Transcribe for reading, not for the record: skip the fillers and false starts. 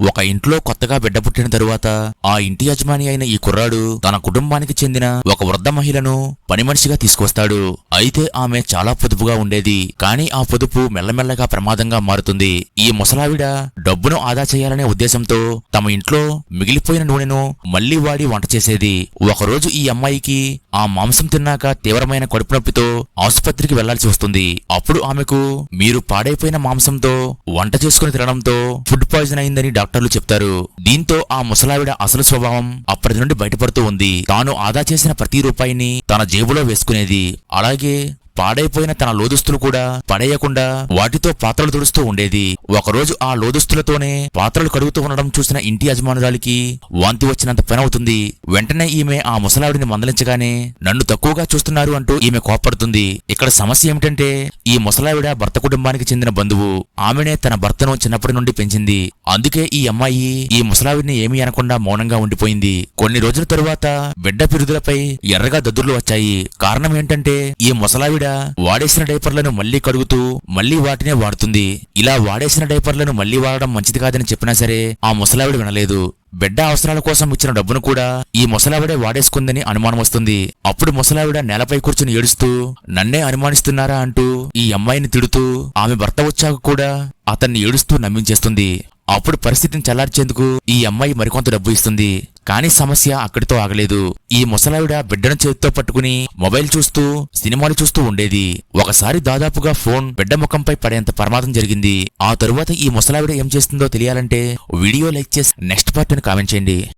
ఒక ఇంట్లో కొత్తగా బిడ్డ పుట్టిన తరువాత ఆ ఇంటి యజమాని అయిన ఈ కుర్రాడు తన కుటుంబానికి చెందిన ఒక వృద్ధ మహిళను పనిమనిషిగా తీసుకొస్తాడు. అయితే ఆమె చాలా పొదుపుగా ఉండేది. కానీ ఆ పొదుపు మెల్లమెల్లగా ప్రమాదంగా మారుతుంది. ఈ ముసలావిడ డబ్బును ఆదా చేయాలనే ఉద్దేశంతో తమ ఇంట్లో మిగిలిపోయిన నూనెను మళ్లీ వాడి వంట చేసేది. ఒకరోజు ఈ అమ్మాయికి ఆ మాంసం తిన్నాక తీవ్రమైన కడుపు నొప్పితో ఆసుపత్రికి వెళ్లాల్సి వస్తుంది. అప్పుడు ఆమెకు మీరు పాడైపోయిన మాంసంతో వంట చేసుకుని తినడంతో ఫుడ్ పాయిజన్ అయిందని డాక్టర్లు చెప్తారు. దీంతో ఆ ముసలావిడ అసలు స్వభావం అప్పటి నుండి బయటపడుతూ ఉంది. తాను ఆదా చేసిన ప్రతి రూపాయిని తన జేబులో వేసుకునేది. అలాగే పాడైపోయిన తన లోదుస్తులు కూడా పడేయకుండా వాటితో పాత్రలు తుడుస్తూ ఉండేది. ఒకరోజు ఆ లోదుస్తులతోనే పాత్రలు కడుగుతూ ఉండడం చూసిన ఇంటి యజమానురాలికి వాంతి వచ్చినంత పని అవుతుంది. వెంటనే ఈమె ఆ ముసలావిడిని మందలించగానే నన్ను తక్కువగా చూస్తున్నారు అంటూ ఈమె కోపడుతుంది. ఇక్కడ సమస్య ఏమిటంటే ఈ ముసలావిడ భర్త కుటుంబానికి చెందిన బంధువు. ఆమెనే తన భర్తను చిన్నప్పటి నుండి పెంచింది. అందుకే ఈ అమ్మాయి ఈ ముసలావిడిని ఏమీ అనకుండా మౌనంగా ఉండిపోయింది. కొన్ని రోజుల తరువాత బిడ్డ పిరుదులపై ఎర్రగా దద్దుర్లు వచ్చాయి. కారణం ఏంటంటే ఈ ముసలావిడ వాడేసిన డైపర్లను మళ్లీ కడుగుతూ మళ్లీ వాటినే వాడుతుంది. ఇలా వాడేసిన డైపర్లను మళ్లీ వాడడం మంచిది కాదని చెప్పినా సరే ఆ ముసలావిడ వినలేదు. బిడ్డ అవసరాల కోసం ఇచ్చిన డబ్బును కూడా ఈ ముసలావిడే వాడేసుకుందని అనుమానం వస్తుంది. అప్పుడు ముసలావిడ నేలపై కూర్చుని ఏడుస్తూ నన్నే అనుమానిస్తున్నారా అంటూ ఈ అమ్మాయిని తిడుతూ ఆమె భర్త వచ్చాక కూడా అతన్ని ఏడుస్తూ నమ్మించేస్తుంది. అప్పుడు పరిస్థితిని చల్లార్చేందుకు ఈ అమ్మాయి మరికొంత డబ్బు ఇస్తుంది. కానీ సమస్య అక్కడితో ఆగలేదు. ఈ ముసలావిడ బిడ్డను చేతితో పట్టుకుని మొబైల్ చూస్తూ సినిమాలు చూస్తూ ఉండేది. ఒకసారి దాదాపుగా ఫోన్ బిడ్డ ముఖంపై పడేంత ప్రమాదం జరిగింది. ఆ తరువాత ఈ ముసలావిడ ఏం చేస్తుందో తెలియాలంటే వీడియో లైక్ చేసి నెక్స్ట్ పార్ట్ అని కామెంట్ చేయండి.